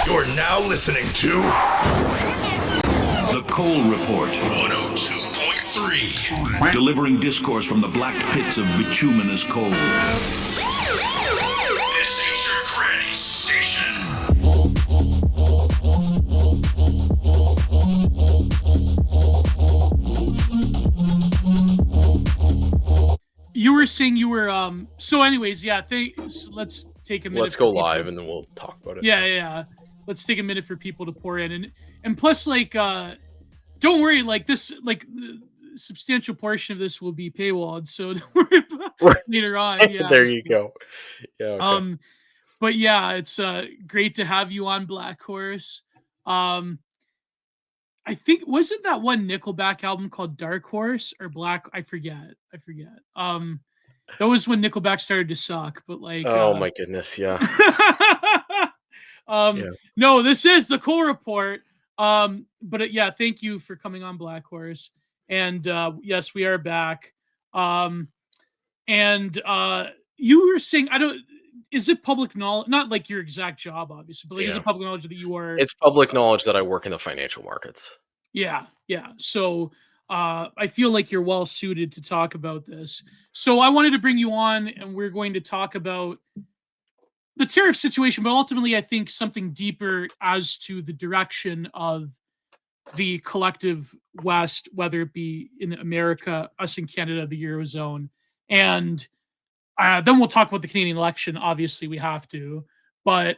You're now listening to The Cole Report. 102.3. Delivering discourse from the black pits of bituminous coal. This is your granny station. You were saying you were so anyways, yeah, let's take a minute. Let's go live and then we'll talk about it. Yeah. Let's take a minute for people to pour in and plus like don't worry, like this, like the substantial portion of this will be paywalled, so don't worry about later on. Yeah. There you go. Yeah. Okay. But yeah, it's great to have you on Black Horse. I think wasn't that one Nickelback album called Dark Horse or Black? I forget. That was when Nickelback started to suck. But like, oh my goodness, yeah. No, this is the Cole Report. But yeah, thank you for coming on Black Horse. And yes, we are back. And you were saying, is it public knowledge? Not like your exact job, obviously, but like, is it public knowledge that you are? It's public knowledge that I work in the financial markets. Yeah. So I feel like you're well suited to talk about this. So I wanted to bring you on, and we're going to talk about the tariff situation, but ultimately I think something deeper as to the direction of the collective West, whether it be in America, us in Canada, the Eurozone, and then we'll talk about the Canadian election. Obviously, we have to, but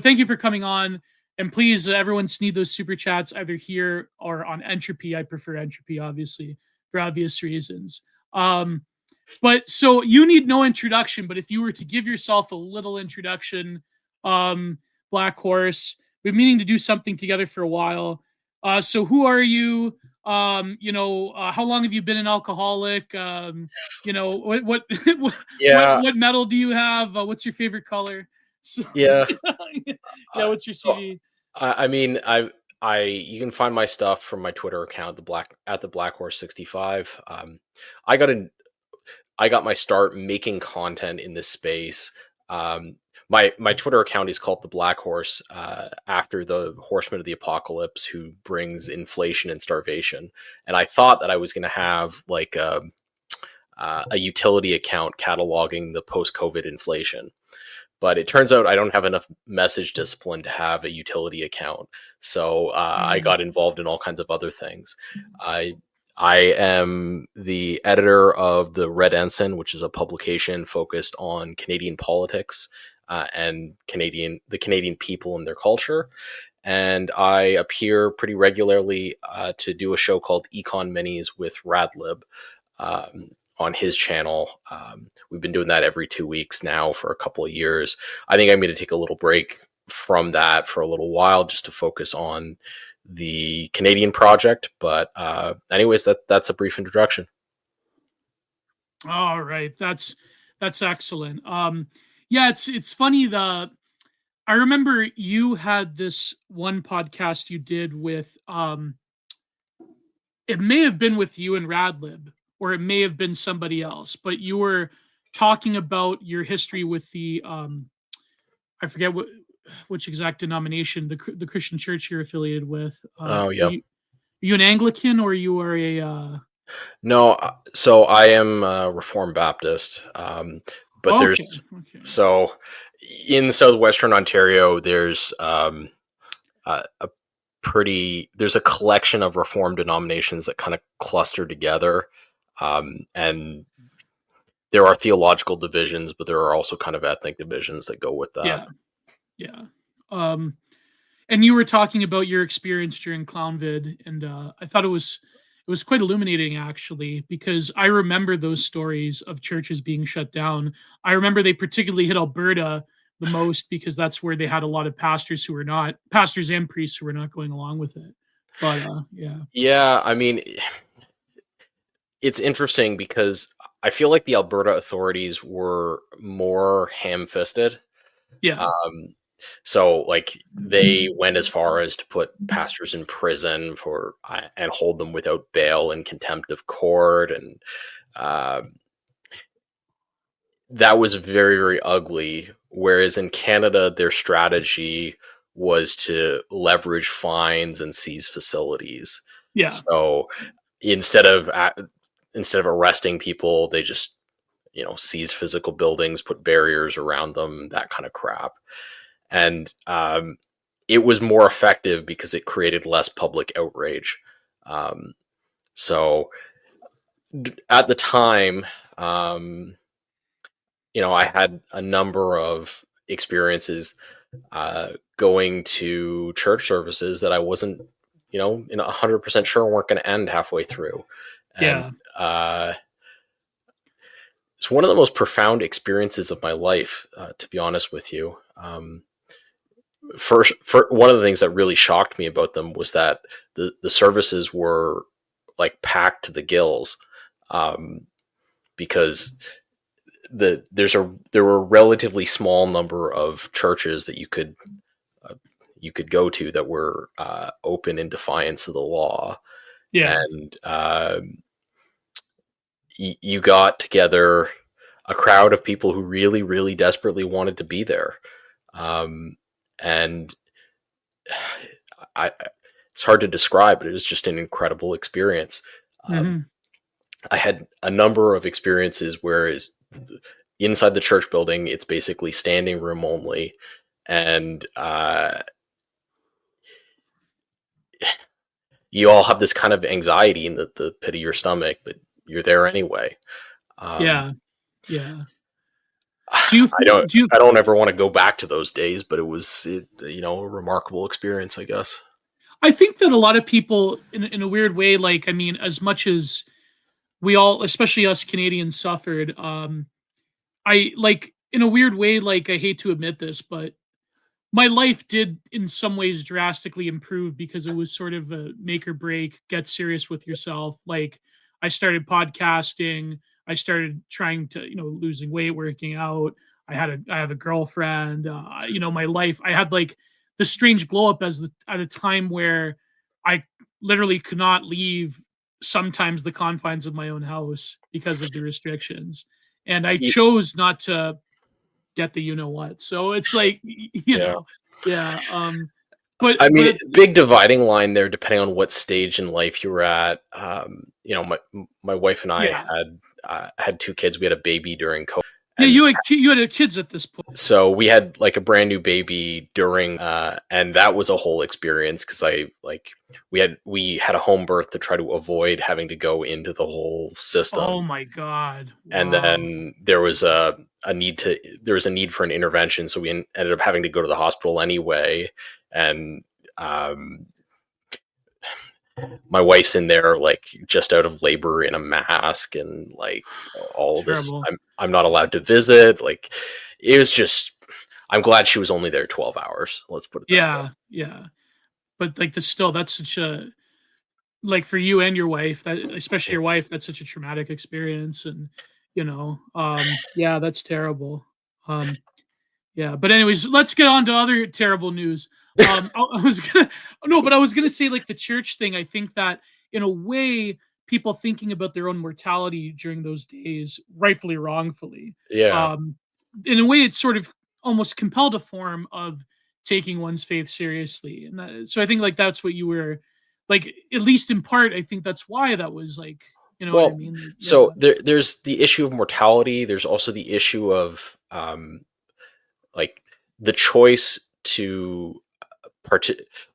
thank you for coming on, and please, everyone, need those super chats either here or on Entropy. I prefer Entropy, obviously, for obvious reasons. But so you need no introduction, but if you were to give yourself a little introduction, Black Horse, we've been meaning to do something together for a while. So who are you? How long have you been an alcoholic? What medal do you have? What's your favorite color? So, yeah. What's your CV? I mean, you can find my stuff from my Twitter account, at the Black Horse 65. I got my start making content in this space. My Twitter account is called the Black Horse, after the horseman of the apocalypse who brings inflation and starvation. And I thought that I was going to have like a utility account cataloging the post-COVID inflation. But it turns out I don't have enough message discipline to have a utility account. So I got involved in all kinds of other things. I am the editor of the Red Ensign, which is a publication focused on Canadian politics and the Canadian people and their culture. And I appear pretty regularly to do a show called Econ Minis with Radlib on his channel. We've been doing that every 2 weeks now for a couple of years. I think I'm going to take a little break from that for a little while just to focus on the Canadian project. But anyways, that's a brief introduction. All right. That's excellent. It's funny. I remember you had this one podcast you did with, it may have been with you and Radlib, or it may have been somebody else, but you were talking about your history with the, I forget which exact denomination, the Christian church you're affiliated with. Are you an Anglican, or you are a... No, so I am a Reformed Baptist, but there's... Okay. So in southwestern Ontario, there's there's a collection of Reformed denominations that kind of cluster together. And there are theological divisions, but there are also kind of ethnic divisions that go with that. Yeah. And you were talking about your experience during ClownVid, and I thought it was quite illuminating, actually, because I remember those stories of churches being shut down. I remember they particularly hit Alberta the most because that's where they had a lot of pastors and priests who were not going along with it. But yeah, I mean, it's interesting because I feel like the Alberta authorities were more ham-fisted. Yeah. So like they went as far as to put pastors in prison and hold them without bail in contempt of court. And that was very, very ugly. Whereas in Canada, their strategy was to leverage fines and seize facilities. Yeah. So instead of arresting people, they just seize physical buildings, put barriers around them, that kind of crap. And it was more effective because it created less public outrage. So at the time, I had a number of experiences going to church services that I wasn't, 100% sure weren't going to end halfway through. And it's one of the most profound experiences of my life, to be honest with you. First, one of the things that really shocked me about them was that the services were like packed to the gills, because there were a relatively small number of churches that you could go to that were open in defiance of the law. Yeah. And you got together a crowd of people who really, really desperately wanted to be there. And it's hard to describe, but it was just an incredible experience. I had a number of experiences where inside the church building, it's basically standing room only. And you all have this kind of anxiety in the pit of your stomach, but you're there anyway. Yeah. I don't ever want to go back to those days, but it was a remarkable experience, I guess. I think that a lot of people, in a weird way, like, I mean, as much as we all, especially us Canadians, suffered, I like, in a weird way, like, I hate to admit this, but my life did in some ways drastically improve because it was sort of a make or break, get serious with yourself. Like, I started podcasting, I started trying to, losing weight, working out. I have a girlfriend, my life, I had like the strange glow up at a time where I literally could not leave sometimes the confines of my own house because of the restrictions. And I chose not to get the what. So it's like, yeah. But I mean, big dividing line there, depending on what stage in life you were at. My wife and I had 2 kids. We had a baby during COVID. Yeah, you had kids at this point. So we had like a brand new baby during, and that was a whole experience because we had a home birth to try to avoid having to go into the whole system. Oh my God! Wow. And then there was a need for an intervention, so we ended up having to go to the hospital anyway. And my wife's in there like just out of labor in a mask and like all this. I'm not allowed to visit. Like, it was just, I'm glad she was only there 12 hours. Let's put it that way. Yeah. But like that's such a, like, for you and your wife, that especially your wife, that's such a traumatic experience. And yeah, that's terrible. Yeah, but anyways, let's get on to other terrible news. I was gonna say, like, the church thing. I think that in a way, people thinking about their own mortality during those days, rightfully, wrongfully, Yeah. In a way, it's sort of almost compelled a form of taking one's faith seriously, and so I think like that's what you were, like, at least in part. I think that's why that was like, what I mean. So there's the issue of mortality. There's also the issue of like the choice to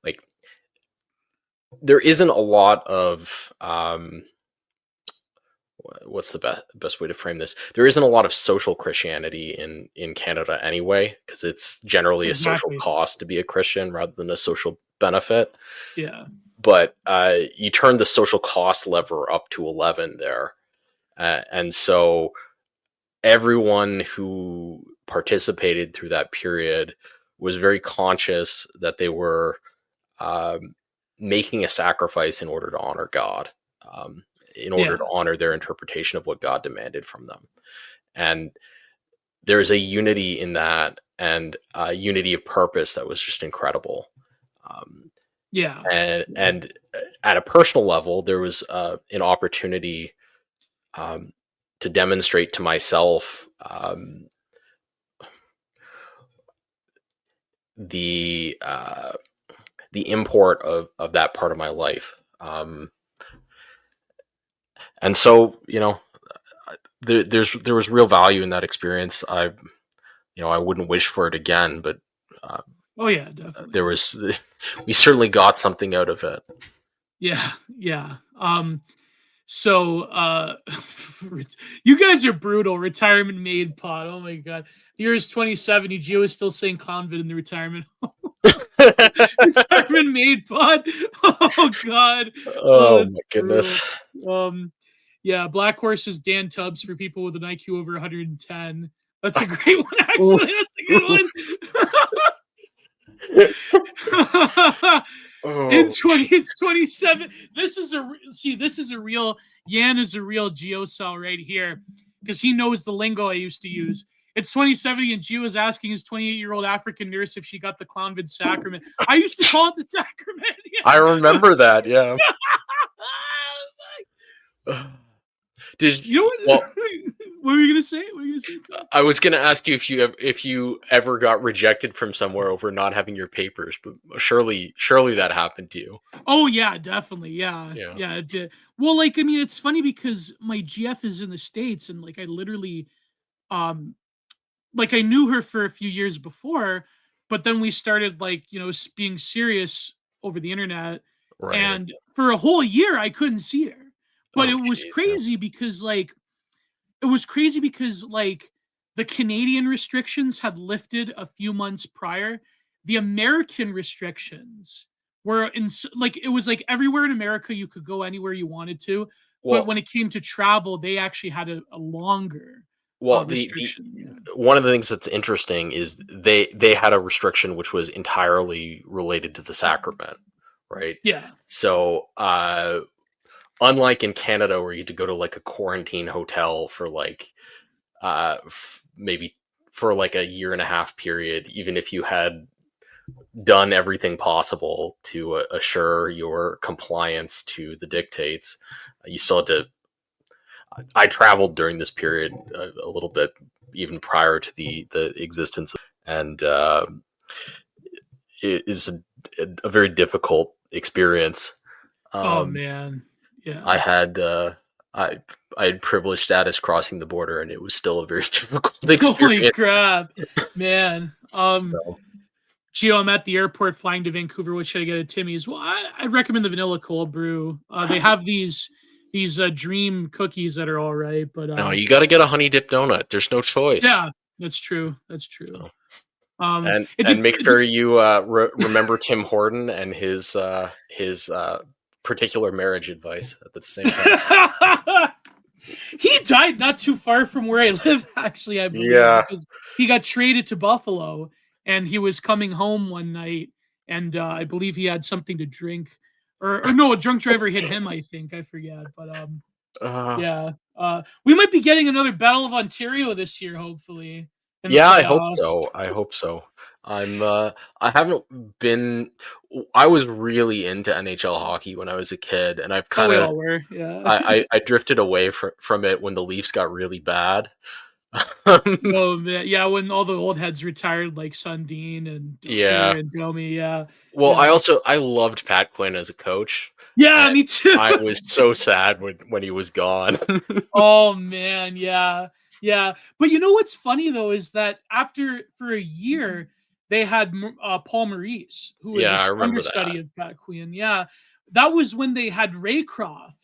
like there isn't a lot of what's the best way to frame this? There isn't a lot of social Christianity in Canada anyway, because it's generally a social cost to be a Christian rather than a social benefit. Yeah. But you turn the social cost lever up to 11 there. And so everyone who participated through that period was very conscious that they were making a sacrifice in order to honor God, in order to honor their interpretation of what God demanded from them. And there's a unity in that, and a unity of purpose that was just incredible. And at a personal level, there was an opportunity to demonstrate to myself the import of that part of my life. And so, there was real value in that experience. I wouldn't wish for it again, but Oh yeah, definitely. we certainly got something out of it. Yeah, yeah. So you guys are brutal. Retirement maid pod. Oh my god. The year is 2070. Gio is still saying convent in the retirement. Retirement maid pod. Oh god. Oh, Oh that's my brutal. goodness. Yeah, Black Horse is Dan Tubbs for people with an IQ over 110. That's a great one, actually. That's a good one. In Oh, 2027, this is a real Yan is a real Geo cell right here because he knows the lingo I used to use. It's 2070 and Geo is asking his 28-year-old African nurse if she got the Clonvid sacrament. I used to call it the sacrament. Yeah. I remember that. Yeah. Did You know what? well? What were you gonna say? I was gonna ask you if you ever got rejected from somewhere over not having your papers, but surely that happened to you. Oh yeah, definitely. Yeah. Yeah. Yeah, it did. Well, like, I mean, it's funny because my GF is in the States and like I literally like I knew her for a few years before, but then we started like, being serious over the internet. Right. And for a whole year I couldn't see her. But Oh, it was geez, crazy because like the Canadian restrictions had lifted a few months prior. The American restrictions were like it was like everywhere in America you could go anywhere you wanted to, but when it came to travel, they actually had a longer restriction. One of the things that's interesting is they had a restriction which was entirely related to the sacrament, right? Yeah. So unlike in Canada where you had to go to like a quarantine hotel for like maybe for like a year and a half period, even if you had done everything possible to assure your compliance to the dictates, you still had to. I traveled during this period a little bit, even prior to the existence, and it is a very difficult experience. Oh man, yeah. I had privileged status crossing the border, and it was still a very difficult experience. Holy crap, man. So. Gio, I'm at the airport flying to Vancouver. What should I get at Timmy's? Well, I'd recommend the vanilla cold brew. They have these dream cookies that are all right, but no, you got to get a honey dip donut. There's no choice. Yeah, that's true. So. And make sure you remember Tim Horton and his particular marriage advice at the same time. He died not too far from where I live, actually, I believe. Yeah. Because he got traded to Buffalo, and he was coming home one night, and I believe he had something to drink. Or no, a drunk driver hit him, I think. I forget. But yeah. We might be getting another Battle of Ontario this year, hopefully. Yeah, I hope so. I haven't been. I was really into NHL hockey when I was a kid, and I've kind of. Yeah. I drifted away from it when the Leafs got really bad. Oh man, yeah, when all the old heads retired, like Sundin and Domi, yeah. Well, I loved Pat Quinn as a coach. Yeah, me too. I was so sad when he was gone. Oh man, yeah. But you know what's funny though is that for a year they had Paul Maurice, who was an understudy of Pat Quinn. Yeah, that was when they had Raycroft,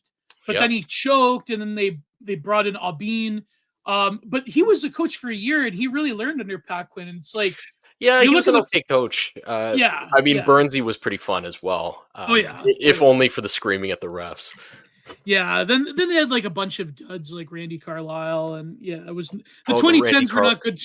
but then he choked, and then they brought in Aubin. But he was a coach for a year, and he really learned under Pat Quinn. And it's like, yeah, he was an okay coach. Yeah, I mean, Burnsy was pretty fun as well. If only for the screaming at the refs. Yeah, then they had like a bunch of duds like Randy Carlisle, and it was the 2010s were not good.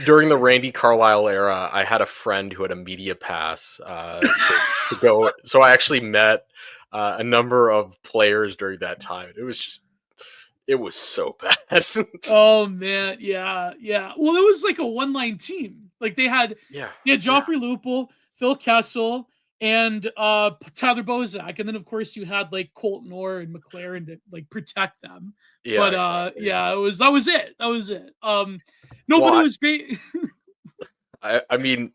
During the Randy Carlisle era, I had a friend who had a media pass to go. So I actually met a number of players during that time. It was so bad. Oh man, yeah. Well, it was like a one-line team. Like they had Joffrey Lupul, Phil Kessel, and Tyler Bozak, and then of course you had like Colton Orr and McLaren to like protect them. Yeah, but exactly. That was it. But it was great. I mean,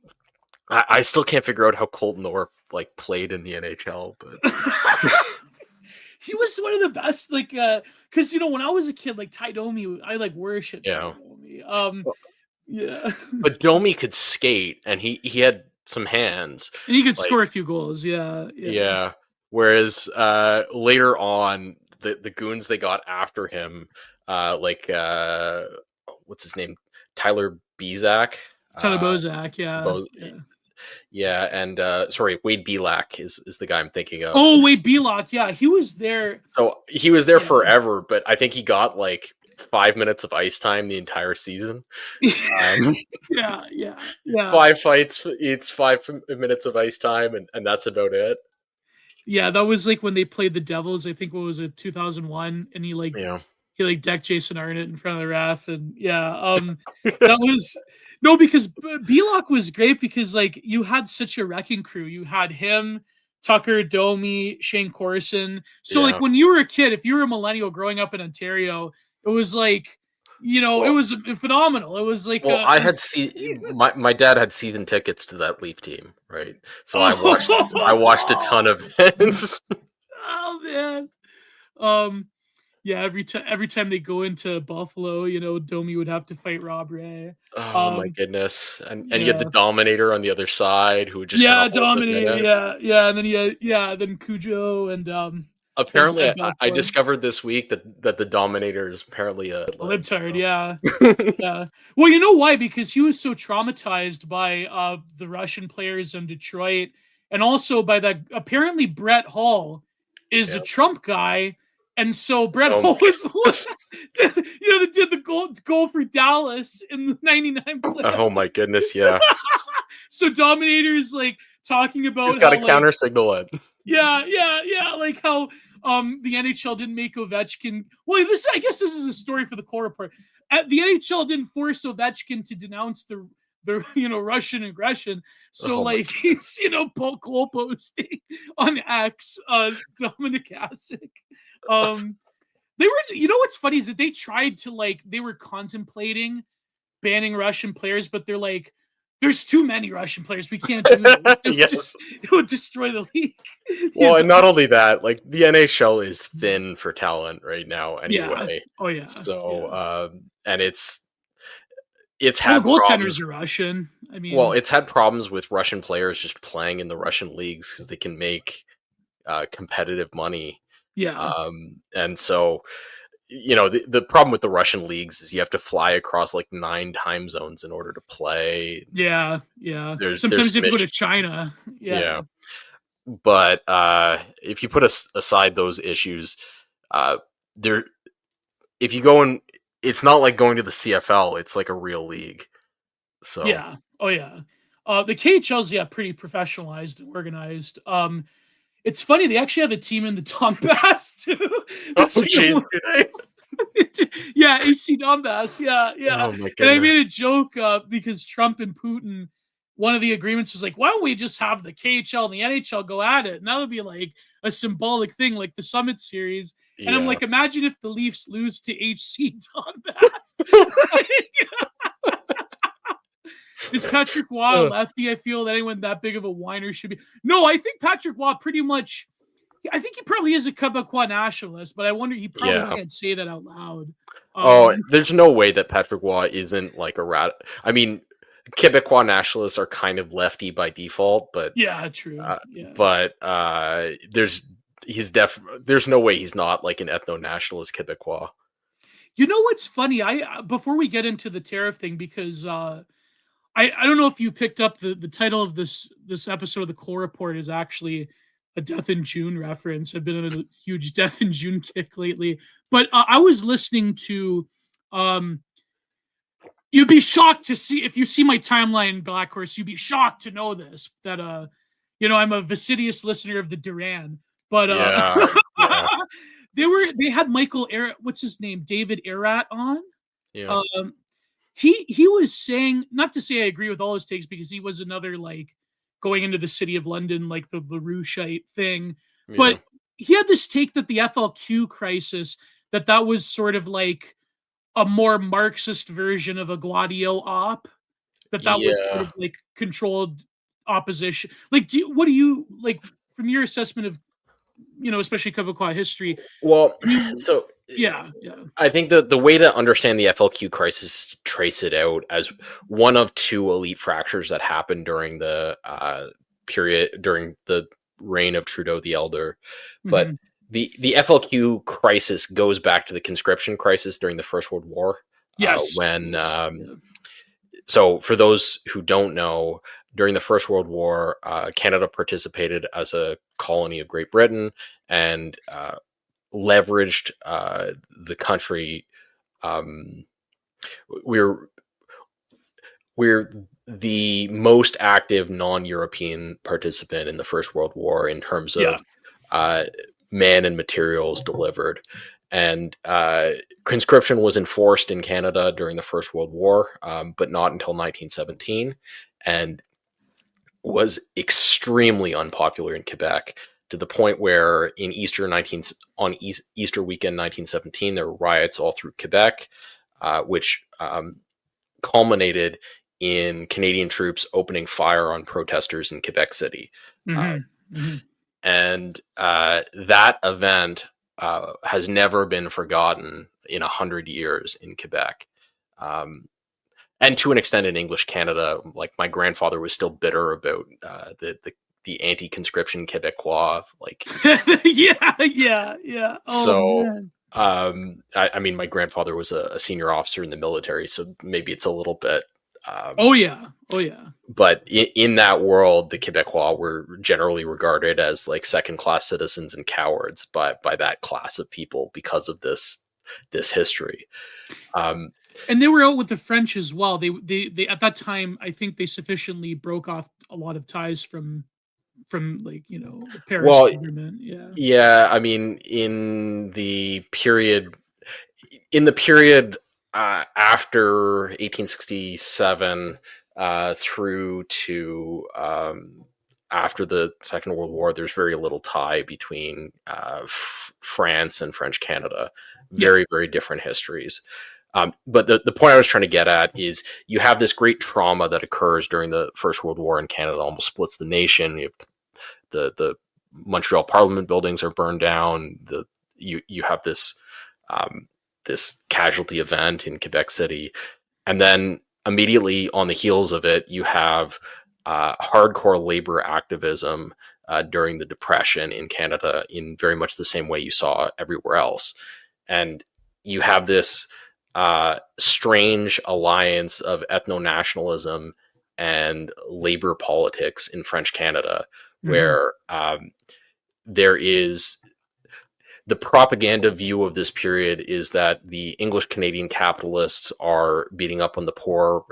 I still can't figure out how Colton Orr like played in the NHL, but He was one of the best, like, because when I was a kid, like Ty Domi, I like worshipped Ty yeah. Domi. Yeah, But Domi could skate, and he had some hands. and he could Like, score a few goals. Yeah, yeah. yeah. Whereas later on, the goons they got after him, like what's his name, Tyler Bezak, Tyler Bozak, yeah, Bo- yeah. yeah, and sorry, Wade Belak is the guy I'm thinking of. Oh, Wade Belak, yeah, he was there. So he was there Yeah. forever, but I think he got like 5 minutes of ice time the entire season. Yeah, yeah, yeah. 5 fights, it's 5 minutes of ice time, and that's about it. Yeah, that was like when they played the Devils. I think what was it, 2001, and Yeah. he like decked Jason Arnott in front of the ref, and that was no, because Belak was great because like you had such a wrecking crew. You had him, Tucker, Domi, Shane Corson. So like Yeah. when you were a kid, if you were a millennial growing up in Ontario, it was like it was phenomenal. It was like Well, my dad had season tickets to that Leaf team, right? So I watched a ton of it. Oh man. Yeah, every time they go into Buffalo, Domi would have to fight Rob Ray. Oh my goodness! And you had the Yeah. Dominator on the other side who would just kind of Dominator, and then then Cujo and Apparently, and I Belfort. discovered this week that the Dominator is apparently a libtard, yeah. Well, you know why? Because he was so traumatized by the Russian players in Detroit, and also by that. Apparently, Brett Hall is a Trump guy, and so Brett Hall was did the goal for Dallas in the '99 playoffs. Oh my goodness, yeah. So Dominator's like talking about He's got how, a counter signal it. Yeah, like how the NHL didn't make Ovechkin. Well, I guess this is a story for the core report. The NHL didn't force Ovechkin to denounce the Russian aggression. So he's goal posting on X, Dominic Hasek. They were what's funny is that they tried to they were contemplating banning Russian players, but they're like, there's too many Russian players. We can't do it. Yes. It would destroy the league. Well, and not only that, like the NHL is thin for talent right now anyway. Yeah. Oh yeah. So and it's had goaltenders are Russian. I mean, well, it's had problems with Russian players just playing in the Russian leagues because they can make competitive money. Yeah. And so the problem with the Russian leagues is you have to fly across like 9 time zones in order to play. Yeah. Sometimes you have to go to China. Yeah. But if you put aside those issues, if you go in, it's not like going to the CFL. It's like a real league. So yeah. Oh yeah. The KHL's pretty professionalized and organized. It's funny, they actually have a team in the Donbass too. Yeah, HC Donbass. Yeah. Oh my goodness. And I made a joke because Trump and Putin, one of the agreements was like, why don't we just have the KHL and the NHL go at it? And that would be like a symbolic thing, like the Summit Series. And I'm like, imagine if the Leafs lose to HC Donbass. Is Patrick Waugh a lefty? I feel that anyone that big of a whiner should be. No, I think Patrick Waugh pretty much. I think he probably is a Quebecois nationalist, but I wonder he probably can't say that out loud. There's no way that Patrick Waugh isn't like a rat. I mean, Quebecois nationalists are kind of lefty by default, but yeah, true. But there's no way he's not like an ethno-nationalist Quebecois. You know what's funny? Before we get into the tariff thing, because I don't know if you picked up the title of this episode of the Core Report is actually a Death in June reference. I've been on a huge Death in June kick lately, but I was listening to. You'd be shocked to see if you see my timeline, Black Horse. You'd be shocked to know this that I'm a fastidious listener of the Duran, but they had Michael what's his name, David Erat on. Yeah. He was saying, not to say I agree with all his takes because he was another like going into the city of London, like the LaRoucheite thing. Yeah. But he had this take that the FLQ crisis, that was sort of like a more Marxist version of a Gladio op. that was sort Yeah. of like controlled opposition. Like, what do you like from your assessment of, especially Quebecois history? Well, You, so yeah, yeah, I think the way to understand the FLQ crisis is to trace it out as one of two elite fractures that happened during the period during the reign of Trudeau the Elder. But hmm the FLQ crisis goes back to the conscription crisis during the First World War, yes, when yes, yeah, so for those who don't know, during the First World War, Canada participated as a colony of Great Britain and leveraged the country. Um, we're we're the most active non-European participant in the First World War in terms yeah, of uh, man and materials delivered. And conscription was enforced in Canada during the First World War, but not until 1917, and was extremely unpopular in Quebec to the point where in Easter weekend 1917 there were riots all through Quebec, which culminated in Canadian troops opening fire on protesters in Quebec City. Uh, hmm hmm and that event has never been forgotten in 100 years in Quebec. And to an extent in English Canada, like my grandfather was still bitter about the anti-conscription Quebecois. Like, yeah, yeah, yeah. Oh so man. I mean, my grandfather was a senior officer in the military, so maybe it's a little bit. Oh yeah. Oh yeah. But in that world, the Quebecois were generally regarded as like second-class citizens and cowards by that class of people because of this history. Um, And they were out with the French as well. They at that time, I think they sufficiently broke off a lot of ties from like the Paris well, government. Yeah. yeah, I mean, in the period after 1867 through to after the Second World War, there's very little tie between France and French Canada. Yeah. Very, very different histories. But the point I was trying to get at is you have this great trauma that occurs during the First World War in Canada, almost splits the nation. You have the Montreal Parliament buildings are burned down. You have this casualty event in Quebec City, and then immediately on the heels of it, you have hardcore labor activism during the Depression in Canada in very much the same way you saw everywhere else, and you have this strange alliance of ethno-nationalism and labor politics in French Canada, hmm where there is the propaganda view of this period is that the English Canadian capitalists are beating up on the poor,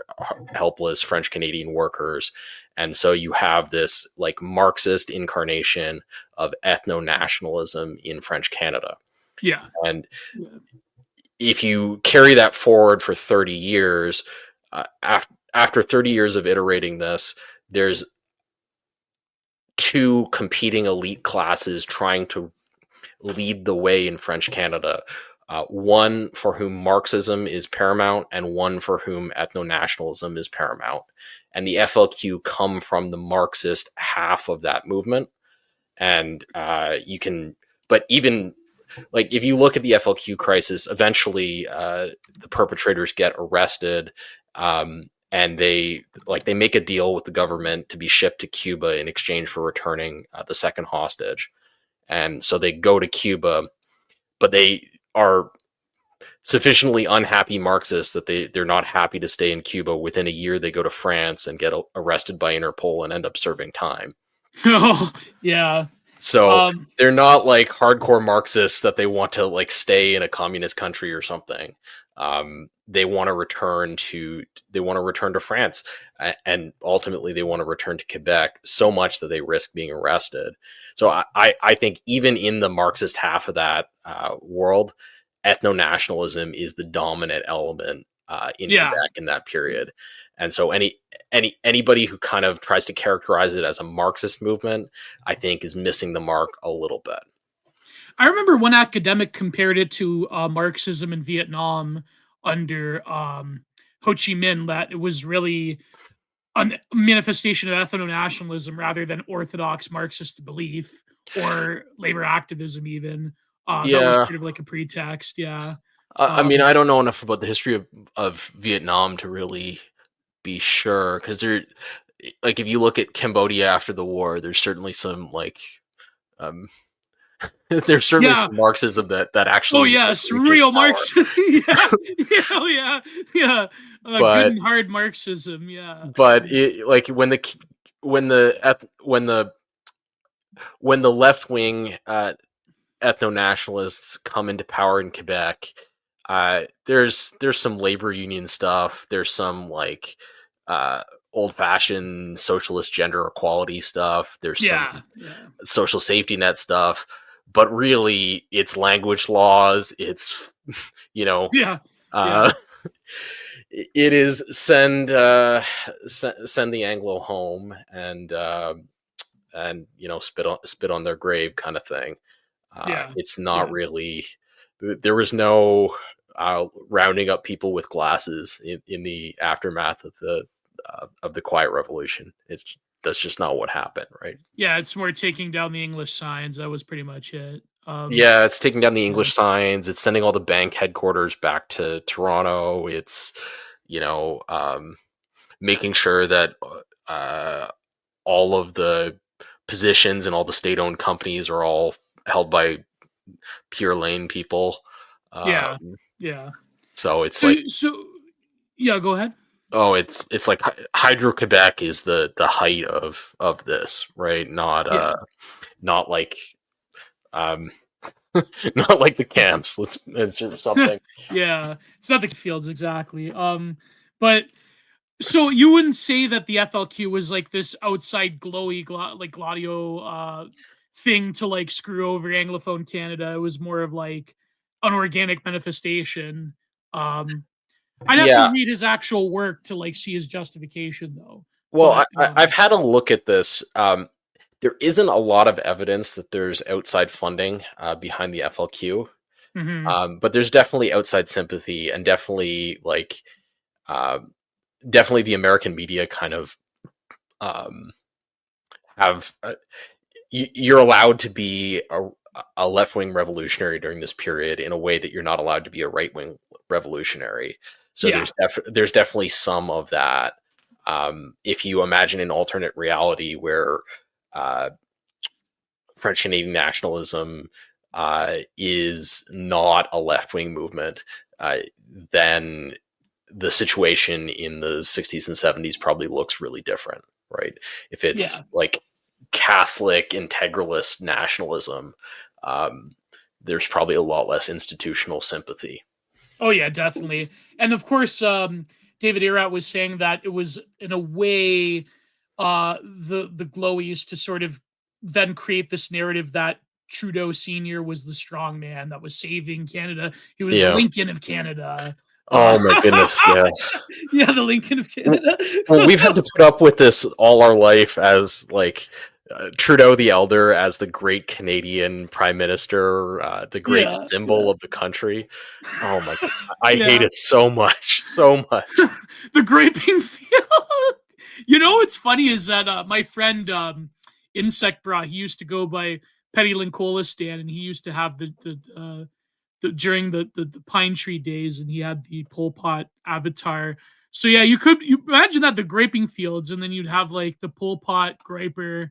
helpless French Canadian workers. And so you have this like Marxist incarnation of ethno nationalism in French Canada. Yeah. And Yeah. if you carry that forward for 30 years, after 30 years of iterating this, there's two competing elite classes trying to lead the way in French Canada. One for whom Marxism is paramount, and one for whom ethno-nationalism is paramount. And the FLQ come from the Marxist half of that movement. And but even like if you look at the FLQ crisis, eventually the perpetrators get arrested. And they make a deal with the government to be shipped to Cuba in exchange for returning the second hostage. And so they go to Cuba, but they are sufficiently unhappy Marxists that they're not happy to stay in Cuba. Within a year, they go to France and get arrested by Interpol and end up serving time. Oh yeah. So Um. they're not like hardcore Marxists that they want to like stay in a communist country or something. They want to return to France, and ultimately they want to return to Quebec so much that they risk being arrested. So I think even in the Marxist half of that world, ethno-nationalism is the dominant element in Yeah. Quebec in that period. And so anybody who kind of tries to characterize it as a Marxist movement, I think, is missing the mark a little bit. I remember one academic compared it to Marxism in Vietnam under Ho Chi Minh. That it was really a manifestation of ethno-nationalism rather than orthodox Marxist belief or labor activism even. That was Yeah. sort of like a pretext. Yeah. I mean, Um, I don't know enough about the history of Vietnam to really be sure, because like, if you look at Cambodia after the war, there's certainly some like um, there's certainly yeah. some Marxism that Oh actually like, yes, reaches real power. Marx. Yeah. Yeah. Oh yeah. Yeah. Good But and hard Marxism. Yeah. like when the left wing ethno nationalists come into power in Quebec, there's some labor union stuff. There's some like uh, old fashioned socialist gender equality stuff. There's some Yeah. Yeah. social safety net stuff. But really, it's language laws. It's you know, Yeah. Yeah. uh, it is send the Anglo home and spit on their grave kind of thing. Yeah. It's not Yeah. really. There was no rounding up people with glasses in the aftermath of the Quiet Revolution. That's just not what happened, right? Yeah. It's more taking down the English signs. That was pretty much it. Yeah, it's taking down the Yeah. English signs. It's sending all the bank headquarters back to Toronto. It's you know making sure that uh, all of the positions and all the state-owned companies are all held by pure lane people. Yeah. Um, Yeah. so it's like, So yeah, go ahead. oh, it's like Hydro Quebec is the height of this, right? Yeah. Not like um not like the camps. Let's sort of something. Yeah. It's not the fields exactly. But so you wouldn't say that the FLQ was like this outside glowy like Gladio thing to like screw over Anglophone Canada. It was more of like an organic manifestation. Um I'd have to Yeah. read his actual work to like see his justification though. Well, But I've had a look at this. There isn't a lot of evidence that there's outside funding behind the FLQ, mhm. but there's definitely outside sympathy and definitely like um, definitely the American media kind of um, have. You're allowed to be a left wing revolutionary during this period in a way that you're not allowed to be a right wing revolutionary. So Yeah. there's definitely some of that. If you imagine an alternate reality where uh, French Canadian nationalism is not a left wing movement, then the situation in the 60s and 70s probably looks really different, right? If it's Yeah. like Catholic integralist nationalism, um, there's probably a lot less institutional sympathy. Oh yeah, definitely. And of course, David Erat was saying that it was in a way the glowies to sort of then create this narrative that Trudeau Senior was the strong man that was saving Canada. He was the Yeah. Lincoln of Canada. Oh my goodness. Yeah. Yeah, the Lincoln of Canada. Well, we've had to put up with this all our life as like Trudeau the Elder as the great Canadian Prime Minister, the great Yeah, symbol of the country. Oh my God. I yeah. hate it so much, so much. The graping field. You know what's funny is that my friend Insect Bra, he used to go by Petty Linkolistan, and he used to have the during the pine tree days, and he had the Pol Pot avatar. So yeah, you imagine that the graping fields, and then you'd have like the Pol Pot griper.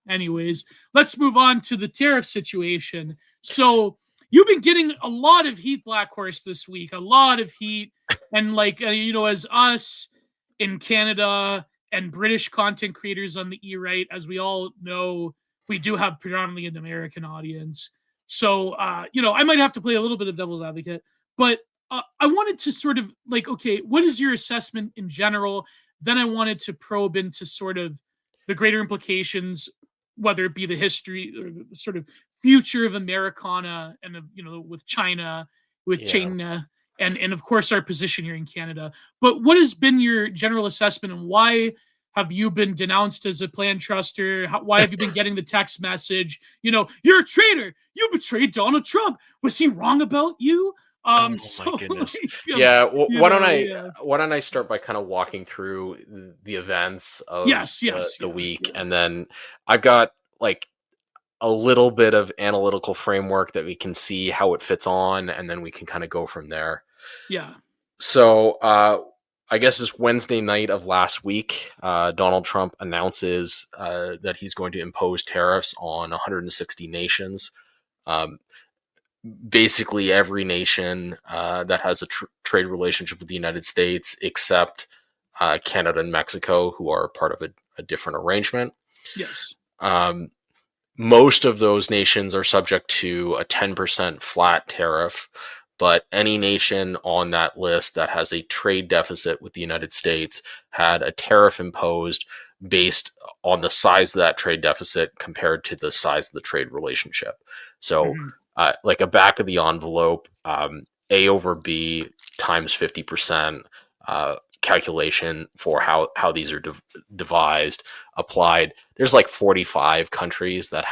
Anyways, let's move on to the tariff situation. So you've been getting a lot of heat, Black Horse, this week. A lot of heat, and like as us in Canada and British content creators on the E-Right, as we all know, we do have predominantly an American audience. So, I might have to play a little bit of devil's advocate, but I wanted to sort of like, okay, what is your assessment in general? Then I wanted to probe into sort of the greater implications, whether it be the history or the sort of future of Americana and with China, with Yeah. China, and of course our position here in Canada. But what has been your general assessment, and why have you been denounced as a plan truster? Why have you been getting the text message? You're a traitor. You betrayed Donald Trump. Was he wrong about you? Oh So my goodness. like, Yeah, you know, yeah. why don't I start by kind of walking through the events of Yes, yes, the yeah, week, yeah, and then I've got like a little bit of analytical framework that we can see how it fits on, and then we can kind of go from there. yeah. So, I guess it's Wednesday night of last week. Donald Trump announces that he's going to impose tariffs on 160 nations. Um, Basically, every nation that has a trade relationship with the United States, except Canada and Mexico, who are part of a different arrangement. Yes. Um, Most of those nations are subject to a 10% flat tariff, but any nation on that list that has a trade deficit with the United States had a tariff imposed based on the size of that trade deficit compared to the size of the trade relationship. So, Mhm. like a back of the envelope, A over B times 50% calculation for how these are devised applied. There's like 45 countries that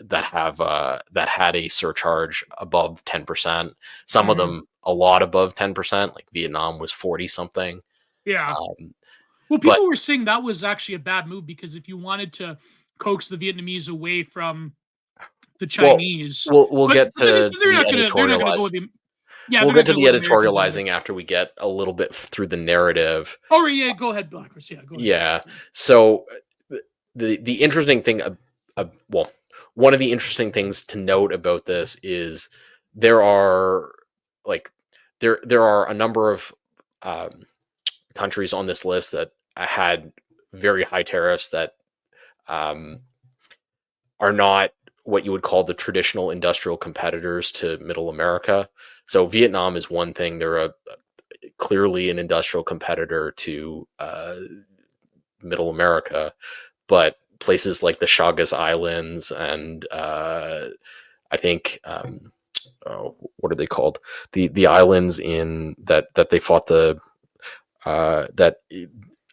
that had a surcharge above 10%. Some of Mhm. them a lot above 10%. Like Vietnam was 40 something. Yeah. Um, Well, but people were saying that was actually a bad move because if you wanted to coax the Vietnamese away from the well, Chinese, we'll but get to they're the not gonna go editorialize. with the yeah, We'll they're get not to gonna the go with Americans on this. editorializing after we get a little bit through the narrative. Oh, right, yeah, go ahead, Black Horse. Yeah, go ahead. Yeah. So the interesting thing, well, one of the interesting things to note about this is there are like there are a number of um, countries on this list that had very high tariffs that um, are not what you would call the traditional industrial competitors to Middle America. So Vietnam is one thing; they're clearly an industrial competitor to Middle America, but places like the Chagas Islands and I think oh, what are they called? The islands in that they fought that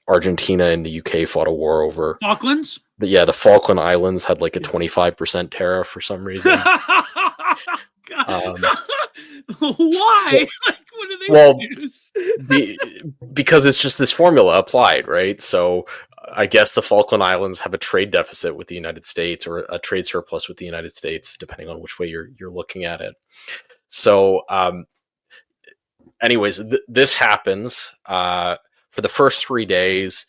Argentina and the UK fought a war over. Falklands? But yeah, the Falkland Islands had like a 25% tariff for some reason. God. Um, Why? so, Like, what do well, they use? be, because it's just this formula applied, right? So I guess the Falkland Islands have a trade deficit with the United States or a trade surplus with the United States, depending on which way you're looking at it. So, anyways, this happens for the first 3 days.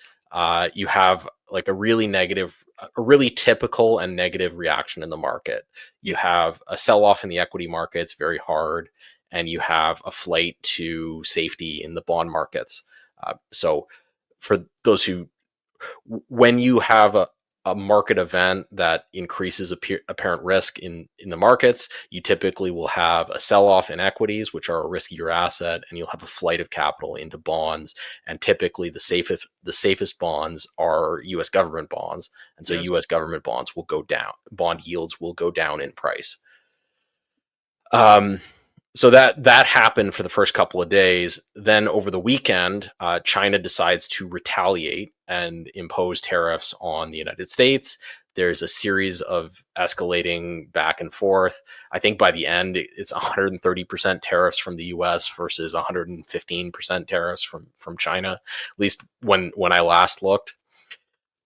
You have like a really typical and negative reaction in the market. You Yeah. have a sell off in the equity markets, very hard, and you have a flight to safety in the bond markets. So, for those who when you have a market event that increases apparent risk in the markets, you typically will have a sell-off in equities, which are a riskier asset, and you'll have a flight of capital into bonds. And typically, the safest bonds are U.S. government bonds, and so Yes. U.S. government bonds will go down. Bond yields will go down in price. So that happened for the first couple of days. Then over the weekend, China decides to retaliate and impose tariffs on the United States. There's a series of escalating back and forth. I think by the end, it's 130% tariffs from the U.S. versus 115% tariffs from China, at least when I last looked.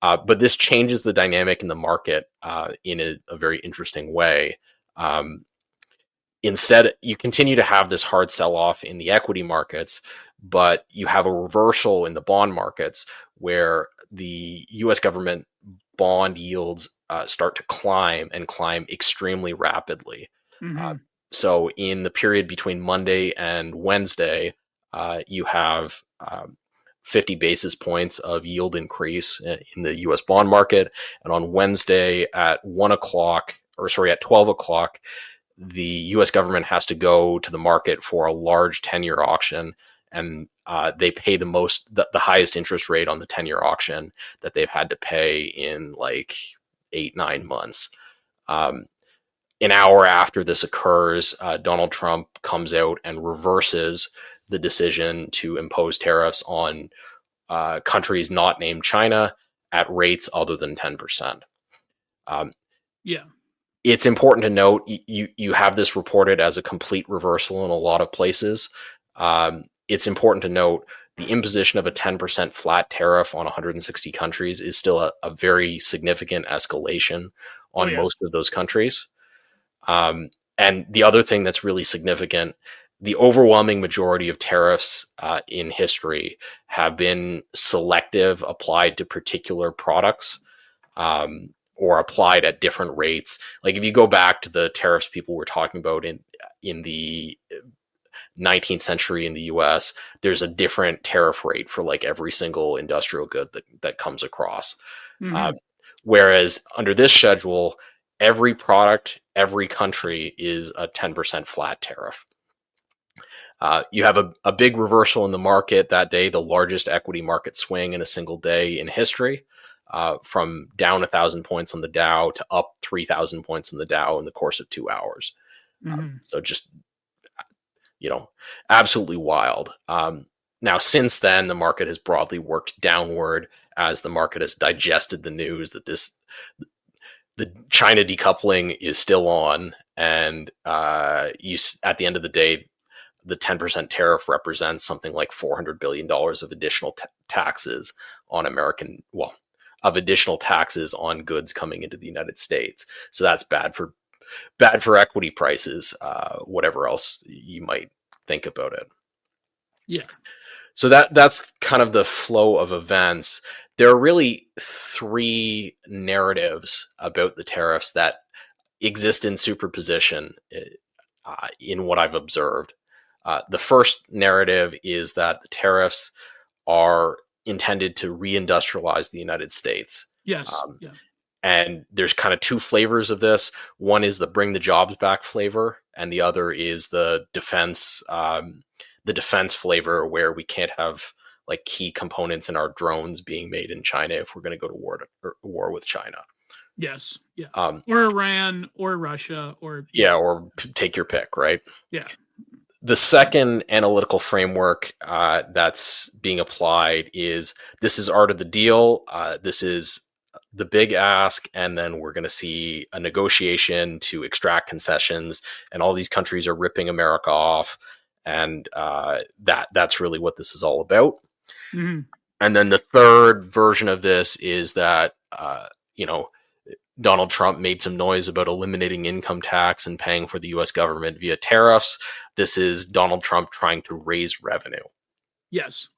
But this changes the dynamic in the market in a very interesting way. Instead, you continue to have this hard sell-off in the equity markets, but you have a reversal in the bond markets where the U.S. government bond yields start to climb and climb extremely rapidly. Uh, Mhm. so in the period between Monday and Wednesday, you have 50 basis points of yield increase in the U.S. bond market, and on Wednesday at 1 o'clock, or sorry, at 12 o'clock, the U.S. government has to go to the market for a large 10-year auction, and they pay the highest interest rate on the 10-year auction that they've had to pay in like 8-9 months. Um, an hour after this occurs, Donald Trump comes out and reverses the decision to impose tariffs on countries not named China at rates other than 10%. Um, Yeah. it's important to note you have this reported as a complete reversal in a lot of places. It's important to note the imposition of a 10% flat tariff on 160 countries is still a very significant escalation on yes. most of those countries. And the other thing that's really significant, the overwhelming majority of tariffs in history have been selective, applied to particular products, or applied at different rates. Like if you go back to the tariffs people were talking about in the 19th century in the US, there's a different tariff rate for like every single industrial good that comes across. Mhm. Whereas under this schedule, every product, every country is a 10% flat tariff. You have a big reversal in the market that day, the largest equity market swing in a single day in history, from down 1,000 points on the Dow to up 3,000 points on the Dow in the course of 2 hours. Mhm. So just, absolutely wild. Now, since then, the market has broadly worked downward as the market has digested the news that the China decoupling is still on, and at the end of the day, the 10% tariff represents something like $400 billion of additional taxes on of additional taxes on goods coming into the United States. So that's bad for equity prices, whatever else you might think about it. Yeah. So that's kind of the flow of events. There are really three narratives about the tariffs that exist in superposition in what I've observed. The first narrative is that the tariffs are intended to reindustrialize the United States. Yes. Yeah. And there's kind of two flavors of this. One is the bring the jobs back flavor, and the other is the defense flavor, where we can't have like key components in our drones being made in China if we're going to go to war with China. Yes. Yeah. Or Iran or Russia or take your pick, right? Yeah. The second analytical framework that's being applied is this is art of the deal. This is the big ask, and then we're going to see a negotiation to extract concessions, and all these countries are ripping America off, and that's really what this is all about. Mm-hmm. And then the third version of this is that Donald Trump made some noise about eliminating income tax and paying for the U.S. government via tariffs. This is Donald Trump trying to raise revenue. Yes.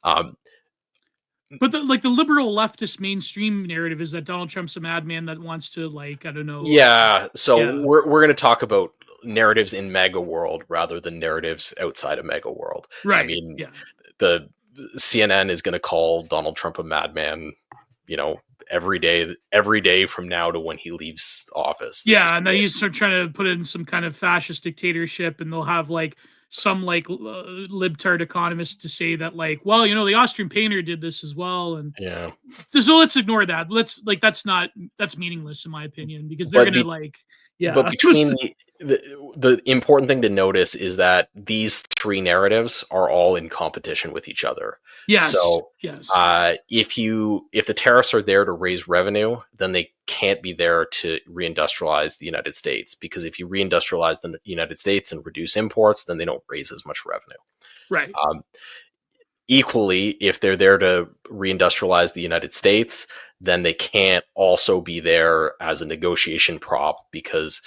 But the liberal leftist mainstream narrative is that Donald Trump's a madman that wants to, like, I don't know. Yeah. So we're going to talk about narratives in mega world rather than narratives outside of mega world. Right. I mean, the CNN is going to call Donald Trump a madman, every day from now to when he leaves office. And then he's trying to put in some kind of fascist dictatorship, and they'll have like some like libtard economists to say that, like, well, the Austrian painter did this as well, and so let's ignore that. That's meaningless in my opinion, because they're going to But between the important thing to notice is that these three narratives are all in competition with each other. Yes. So yes. If the tariffs are there to raise revenue, then they can't be there to reindustrialize the United States, because if you reindustrialize the United States and reduce imports, then they don't raise as much revenue. Right. Equally, if they're there to reindustrialize the United States, then they can't also be there as a negotiation prop, because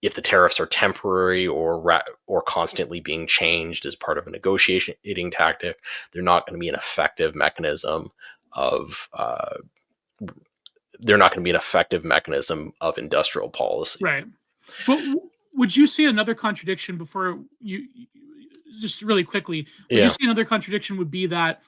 if the tariffs are temporary or constantly being changed as part of a negotiating tactic, they're not going to be an effective mechanism of industrial policy. Right. But would you see another contradiction before you? Just really quickly, would you see another contradiction would be that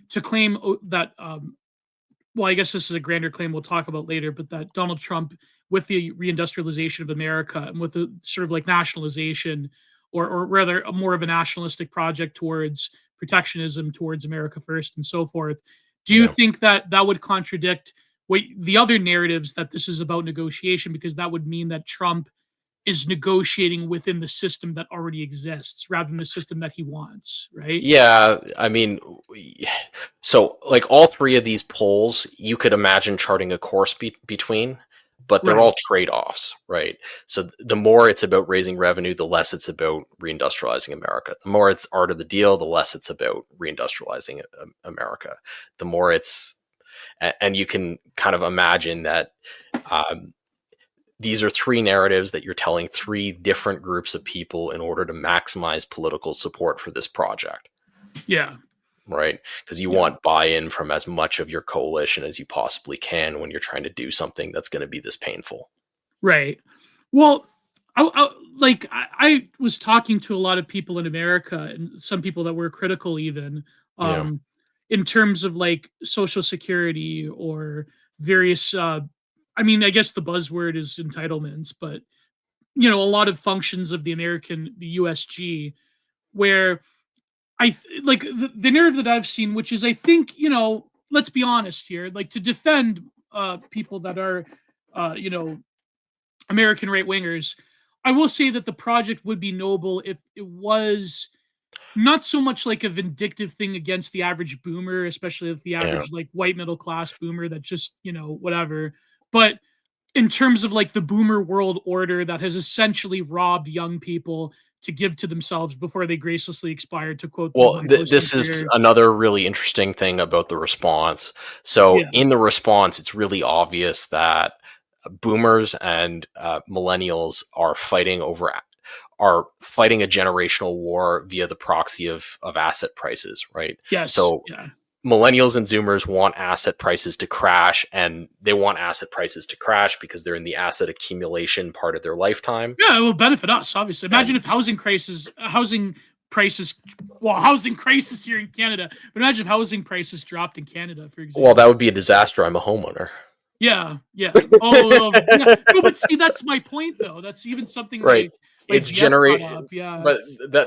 to claim that, well, I guess this is a grander claim we'll talk about later, but that Donald Trump, with the reindustrialization of America and with the sort of like nationalization, or rather more of a nationalistic project towards protectionism, towards America first and so forth, do you think that would contradict the other narratives that this is about negotiation? Because that would mean that Trump is negotiating within the system that already exists rather than the system that he wants, right? Yeah, I mean, so like all three of these poles, you could imagine charting a course between. but they're Right. all trade-offs, right? So the more it's about raising revenue, the less it's about reindustrializing America. The more it's art of the deal, the less it's about reindustrializing America. The more it's, and you can kind of imagine that um, these are three narratives that you're telling three different groups of people in order to maximize political support for this project. Yeah. Right? Because you Yeah. want buy-in from as much of your coalition as you possibly can when you're trying to do something that's going to be this painful. Right. Well, I was talking to a lot of people in America and some people that were critical even Yeah. in terms of like social security or various I mean, I guess the buzzword is entitlements, but a lot of functions of the USG where like the narrative that I've seen, which is I think, let's be honest here, like to defend people that are American right wingers, I will say that the project would be noble if it was not so much like a vindictive thing against the average boomer, especially if the Yeah. average like white middle class boomer that just, whatever. But in terms of like the boomer world order that has essentially robbed young people to give to themselves before they graciously expire, to quote the Well, Bible this is here. another really interesting thing about the response. So Yeah. in the response, it's really obvious that boomers and millennials are fighting a generational war via the proxy of asset prices, right? Yes. So Yeah. millennials and zoomers want asset prices to crash, and they want asset prices to crash because they're in the asset accumulation part of their lifetime. Yeah, it will benefit us, obviously. Imagine And if housing crisis here in Canada, but imagine if housing prices dropped in Canada, for example. well, that would be a disaster. I'm a homeowner. Yeah, yeah. Yeah. No, but see, that's my point, though. That's even something Right. like It's Jeff brought generate, up. Yeah, but